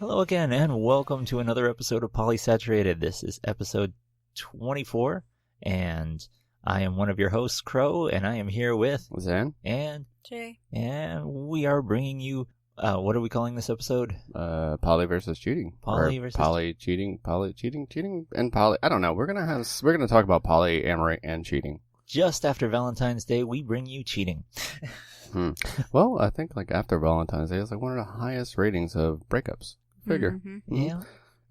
Hello again, and welcome to another episode of Polysaturated. This is episode 24, and I am one of your hosts, Crow, and I am here with Zan and Jay. And we are bringing you, what are we calling this episode? Poly versus cheating. Poly cheating, and poly. I don't know. We're gonna talk about polyamory and cheating. Just after Valentine's Day, we bring you cheating. Well, I think like after Valentine's Day, it's like one of the highest ratings of breakups. Figure. Mm-hmm. Yeah.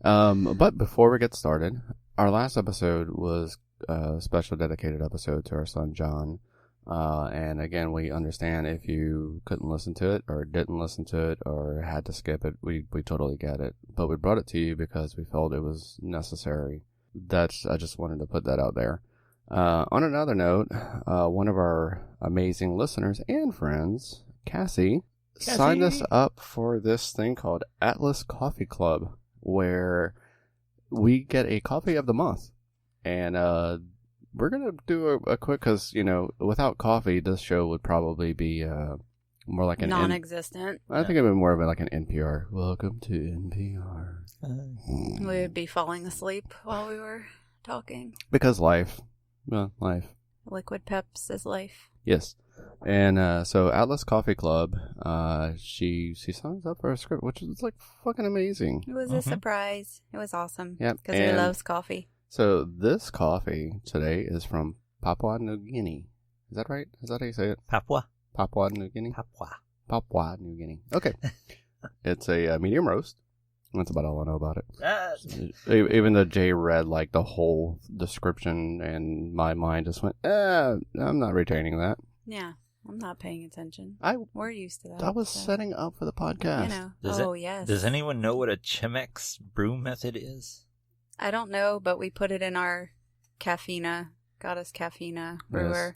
But before we get started, our last episode was a special dedicated episode to our son John. And again, we understand if you couldn't listen to it or didn't listen to it or had to skip it, we totally get it. But we brought it to you because we felt it was necessary. I just wanted to put that out there. On another note, one of our amazing listeners and friends, Cassie, signed us up for this thing called Atlas Coffee Club, where we get a coffee of the month. And we're going to do a quick, because, without coffee, this show would probably be more like an... non-existent. I think it would be more of like an NPR. Welcome to NPR. We would be falling asleep while we were talking. Because life. Well, life. Liquid Peps is life. Yes. And so Atlas Coffee Club, she signs up for a script, which is like fucking amazing. It was a surprise. It was awesome. Yep. Because we loves coffee. So this coffee today is from Papua New Guinea. Is that right? Is that how you say it? Papua New Guinea? Papua New Guinea. Okay. It's a medium roast. That's about all I know about it. Even though Jay read like the whole description and my mind just went, I'm not retaining that. Yeah, I'm not paying attention. We're used to that. I was setting up for the podcast. Yes. Does anyone know what a Chemex brew method is? I don't know, but we put it in our Goddess Caffeina brewer. Yes.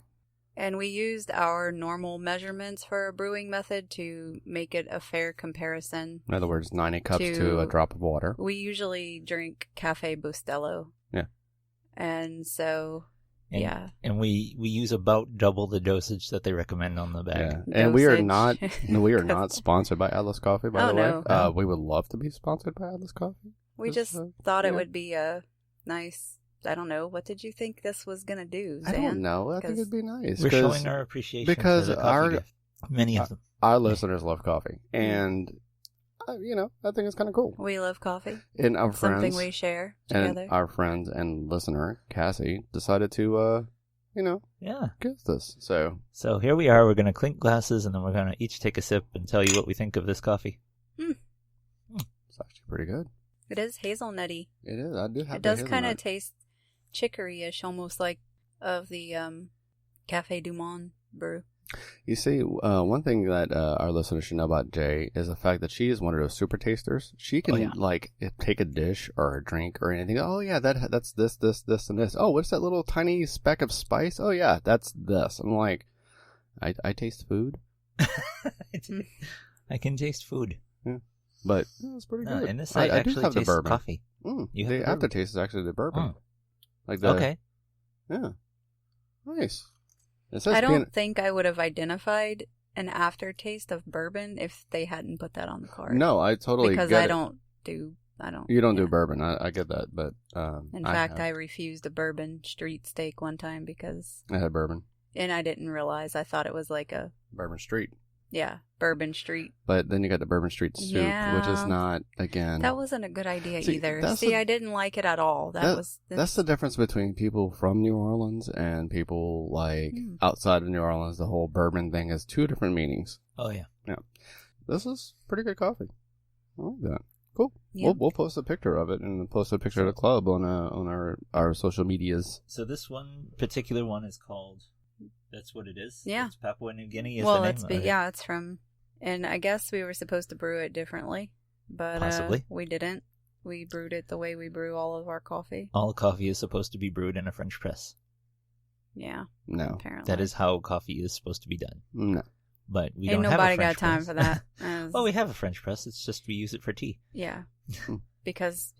And we used our normal measurements for a brewing method to make it a fair comparison. In other words, 90 cups to a drop of water. We usually drink Cafe Bustelo. Yeah. And so, yeah. And we use about double the dosage that they recommend on the bag. Yeah. And we are not sponsored by Atlas Coffee, by the way. No. We would love to be sponsored by Atlas Coffee. We just thought it would be a nice... I don't know. What did you think this was going to do, Zan? I don't know. I think it'd be nice. We're showing our appreciation because for the coffee gift. Many of them. Our listeners love coffee. And, I think it's kind of cool. We love coffee. And our friends. Something we share together. And our friends and listener, Cassie, decided to, give this. So here we are. We're going to clink glasses, and then we're going to each take a sip and tell you what we think of this coffee. It's actually pretty good. It is hazelnutty. It is. I do have. It does kind of taste chicory-ish, almost like of the Café du Monde brew. You see, one thing that our listeners should know about Jay is the fact that she is one of those super tasters. She can take a dish or a drink or anything. Oh yeah, that's this, and this. Oh, what's that little tiny speck of spice? Oh yeah, that's this. I'm like, I taste food. I can taste food. Yeah. But it's pretty good. And this I do have the bourbon. Coffee. The aftertaste is actually the bourbon. Okay. Yeah. Nice. I don't think I would have identified an aftertaste of bourbon if they hadn't put that on the card. No, I totally because get I it. don't do. You don't do bourbon. I get that, but in fact, I refused a bourbon street steak one time because I had bourbon, and I didn't realize. I thought it was like a bourbon street. Yeah, Bourbon Street. But then you got the Bourbon Street soup, which is not, again... That wasn't a good idea either. I didn't like it at all. That's the difference between people from New Orleans and people, outside of New Orleans. The whole bourbon thing has two different meanings. Oh, yeah. Yeah. This is pretty good coffee. I like that. Cool. Yep. We'll post a picture of it and post a picture of the club on our social medias. So this particular one is called... That's what it is? Yeah. It's Papua New Guinea is the name of it. Yeah, it's from... And I guess we were supposed to brew it differently, but possibly. We didn't. We brewed it the way we brew all of our coffee. All coffee is supposed to be brewed in a French press. Yeah. No. Apparently. That is how coffee is supposed to be done. No. But we don't have a French press. Nobody got time for that. Well, we have a French press. It's just we use it for tea. Yeah. Because,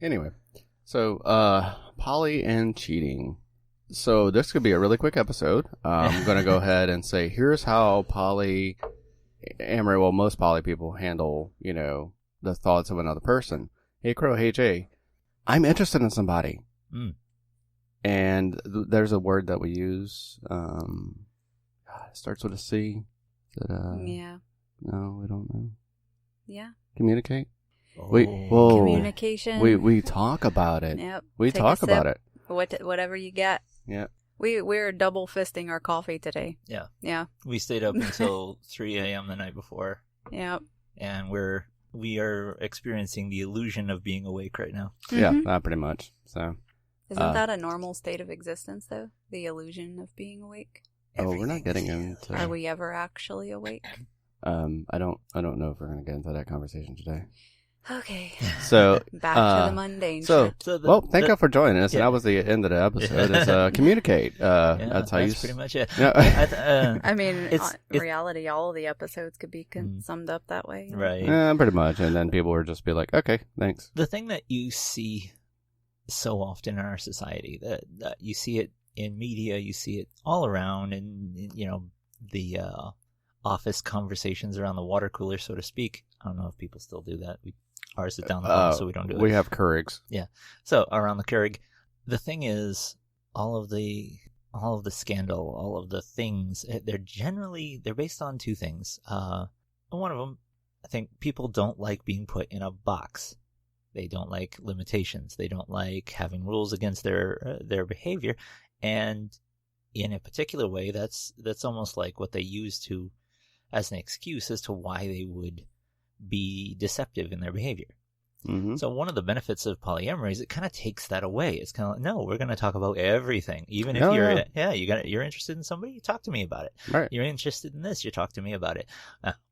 Anyway. So, poly and cheating. So this could be a really quick episode. I'm going to go ahead and say, here's how polyamory, well, most poly people handle, the thoughts of another person. Hey, Crow, hey, Jay, I'm interested in somebody. Mm. And there's a word that we use. It starts with a C. Is it, Yeah. No, we don't know. Yeah. Communicate? Oh. Communication. We talk about it. Yep. We Take a talk about sip. it. Whatever you get. Yeah. We're double fisting our coffee today. Yeah. Yeah. We stayed up until 3 a.m. the night before, Yep. and we are experiencing the illusion of being awake right now. Mhm. Yeah, pretty much. So. Isn't that a normal state of existence, though? The illusion of being awake? Oh, we're not getting Everything into. Are we ever actually awake? I don't know if we're gonna get into that conversation today. Okay. So Back to the mundane so shit. thank you for joining us. Yeah. That was the end of the episode. Is communicate. Yeah, that's how you. pretty much it. Yeah. I mean, It's- in reality, all of the episodes could be summed up that way. Right. Yeah, pretty much. And then people would just be like, "Okay, thanks." The thing that you see so often in our society, that you see it in media, you see it all around, and the office conversations around the water cooler, so to speak. I don't know if people still do that. Ours is down the hall, so we don't do it. We have Keurigs. So around the Keurig, the thing is, all of the scandal, all of the things, they're based on two things. One of them, I think people don't like being put in a box. They don't like limitations. They don't like having rules against their behavior, and in a particular way, that's almost like what they use as an excuse as to why they would be deceptive in their behavior. Mm-hmm. So one of the benefits of polyamory is it kind of takes that away. It's kind of like, no, we're going to talk about everything. Even if you're interested in somebody, you talk to me about it. Right. You're interested in this, you talk to me about it.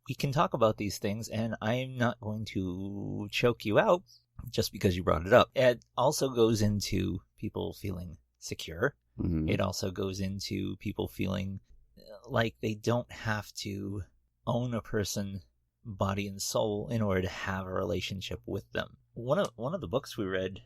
We can talk about these things, and I'm not going to choke you out just because you brought it up. It also goes into people feeling secure. Mm-hmm. It also goes into people feeling like they don't have to own a person body and soul in order to have a relationship with them. One of the books we read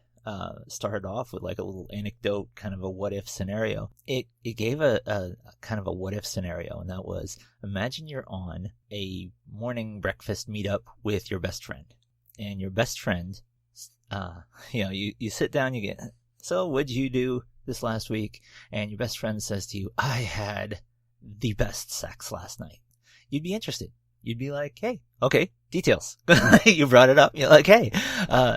started off with like a little anecdote, kind of a what if scenario. It gave a kind of a what if scenario, and that was, imagine you're on a morning breakfast meetup with your best friend, and your best friend, you sit down, you get, so what'd you do this last week? And your best friend says to you, I had the best sex last night. You'd be interested. You'd be like, hey, okay, details. You brought it up. You're like, hey.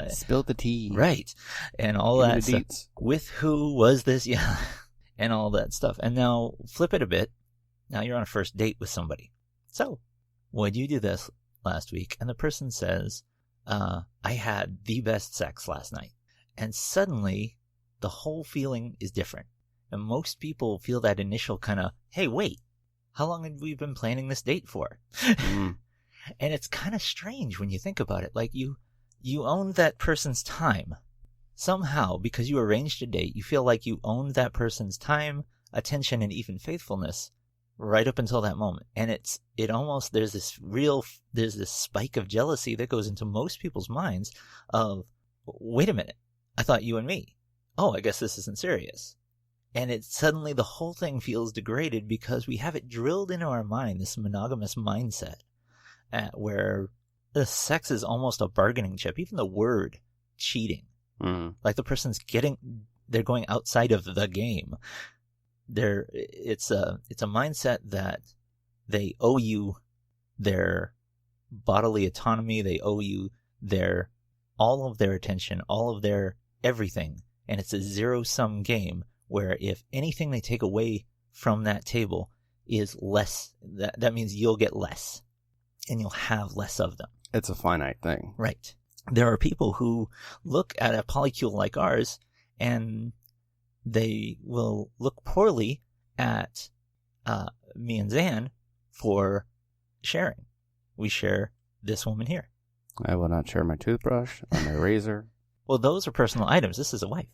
Spill the tea. Right. And all Give me that the stuff. deets. With who was this? Yeah. And all that stuff. And now flip it a bit. Now you're on a first date with somebody. So, what'd you do this last week? And the person says, I had the best sex last night. And suddenly, the whole feeling is different. And most people feel that initial kind of, hey, wait. How long have we been planning this date for? Mm. And it's kind of strange when you think about it. Like you owned that person's time. Somehow, because you arranged a date, you feel like you owned that person's time, attention, and even faithfulness right up until that moment. And it almost, there's this spike of jealousy that goes into most people's minds of, wait a minute, I thought you and me. Oh, I guess this isn't serious. And it suddenly, the whole thing feels degraded because we have it drilled into our mind, this monogamous mindset, where the sex is almost a bargaining chip. Even the word cheating, like the person's they're going outside of the game. It's a mindset that they owe you their bodily autonomy. They owe you all of their attention, all of their everything, and it's a zero-sum game. Where if anything they take away from that table is less, that means you'll get less, and you'll have less of them. It's a finite thing. Right. There are people who look at a polycule like ours, and they will look poorly at me and Zan for sharing. We share this woman here. I will not share my toothbrush or my razor. Well, those are personal items. This is a wife.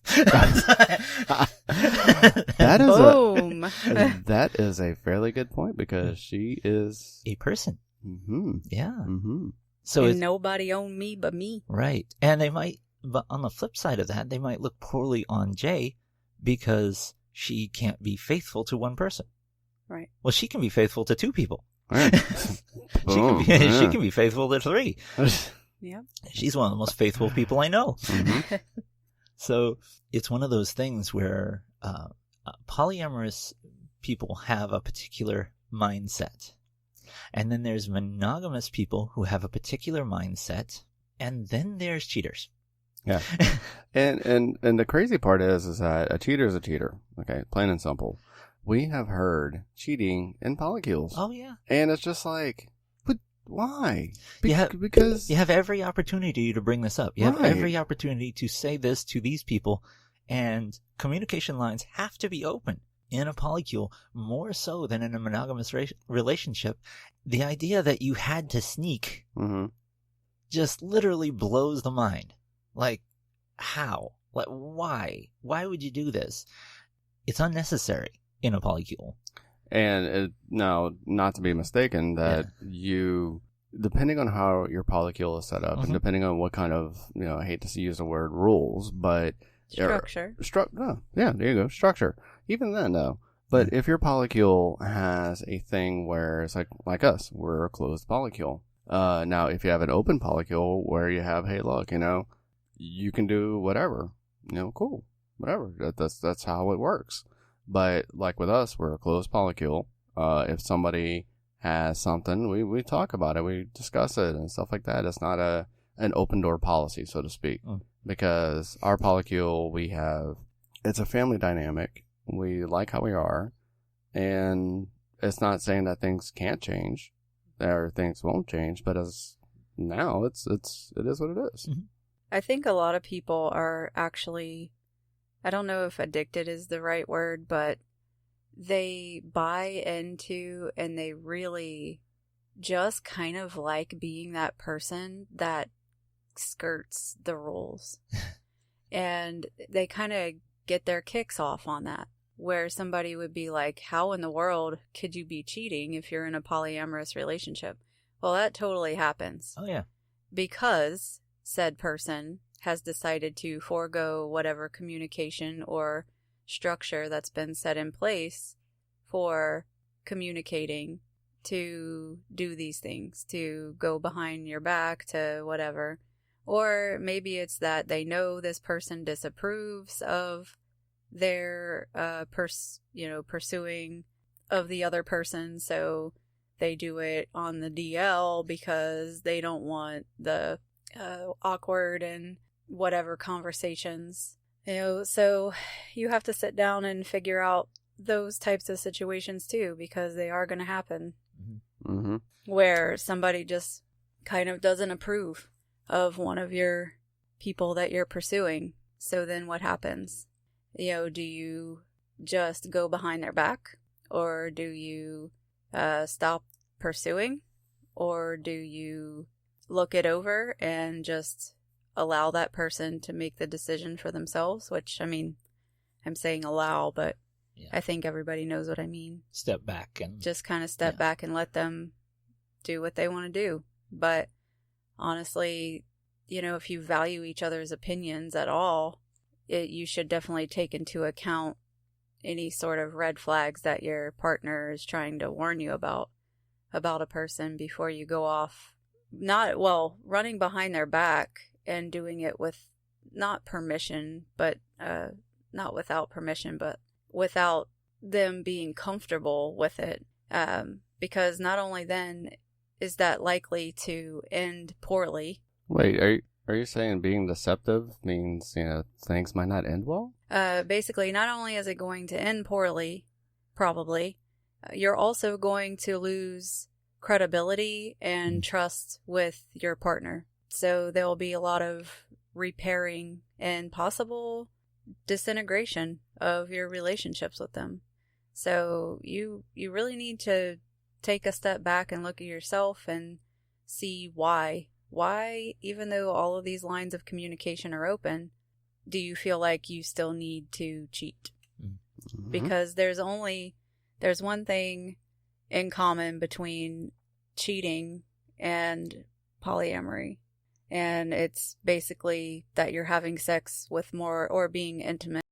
That is a fairly good point because she is a person. Mm-hmm. Yeah. Mm-hmm. So and nobody owned me but me. Right. And they might, but on the flip side of that, they might look poorly on Jay because she can't be faithful to one person. Right. Well, she can be faithful to two people. Right. She can be faithful to three. Yep. She's one of the most faithful people I know. Mm-hmm. So it's one of those things where polyamorous people have a particular mindset. And then there's monogamous people who have a particular mindset. And then there's cheaters. Yeah. and the crazy part is that a cheater is a cheater. Okay, plain and simple. We have heard cheating in polycules. Oh, yeah. And it's just like, but why? Because you have every opportunity to bring this up. You have Right. every opportunity to say this to these people, and communication lines have to be open in a polycule more so than in a monogamous relationship. The idea that you had to sneak Mm-hmm. just literally blows the mind. Like, how? Like, why? Why would you do this? It's unnecessary in a polycule. And now, not to be mistaken, that you, depending on how your polycule is set up, and depending on what kind of, I hate to use the word rules, but Structure. Yeah, there you go, structure. Even then, though. But if your polycule has a thing where it's like us, we're a closed polycule. Now, if you have an open polycule where you have, hey, look, you can do whatever, cool, whatever. That's how it works. But like with us, we're a closed polycule. If somebody has something, we talk about it, we discuss it and stuff like that. It's not an open door policy, so to speak, because our polycule, it's a family dynamic. We like how we are, and it's not saying that things can't change or things won't change, but as now, it is what it is. Mm-hmm. I think a lot of people are actually, I don't know if addicted is the right word, but they buy into and they really just kind of like being that person that skirts the rules. And they kind of get their kicks off on that, where somebody would be like, how in the world could you be cheating if you're in a polyamorous relationship? Well, that totally happens. Oh, yeah. Because said person has decided to forego whatever communication or structure that's been set in place for communicating to do these things, to go behind your back, to whatever. Or maybe it's that they know this person disapproves of their pursuing of the other person, so they do it on the DL because they don't want the awkward and whatever conversations, so you have to sit down and figure out those types of situations too, because they are going to happen. Mm-hmm. Where somebody just kind of doesn't approve of one of your people that you're pursuing. So then what happens? Do you just go behind their back, or do you stop pursuing, or do you look it over and just allow that person to make the decision for themselves? Which, I'm saying allow, but yeah. I think everybody knows what I mean. Step back and just kind of step back and let them do what they want to do. But honestly, if you value each other's opinions at all, you should definitely take into account any sort of red flags that your partner is trying to warn you about a person before you go off. Running behind their back and doing it with not permission, but not without permission, but without them being comfortable with it. Because not only then is that likely to end poorly. Wait, are you saying being deceptive means, things might not end well? Basically, not only is it going to end poorly, probably, you're also going to lose credibility and trust with your partner. So there will be a lot of repairing and possible disintegration of your relationships with them. So you really need to take a step back and look at yourself and see why, even though all of these lines of communication are open, do you feel like you still need to cheat? Mm-hmm. Because there's one thing in common between cheating and polyamory, and it's basically that you're having sex with more, or being intimate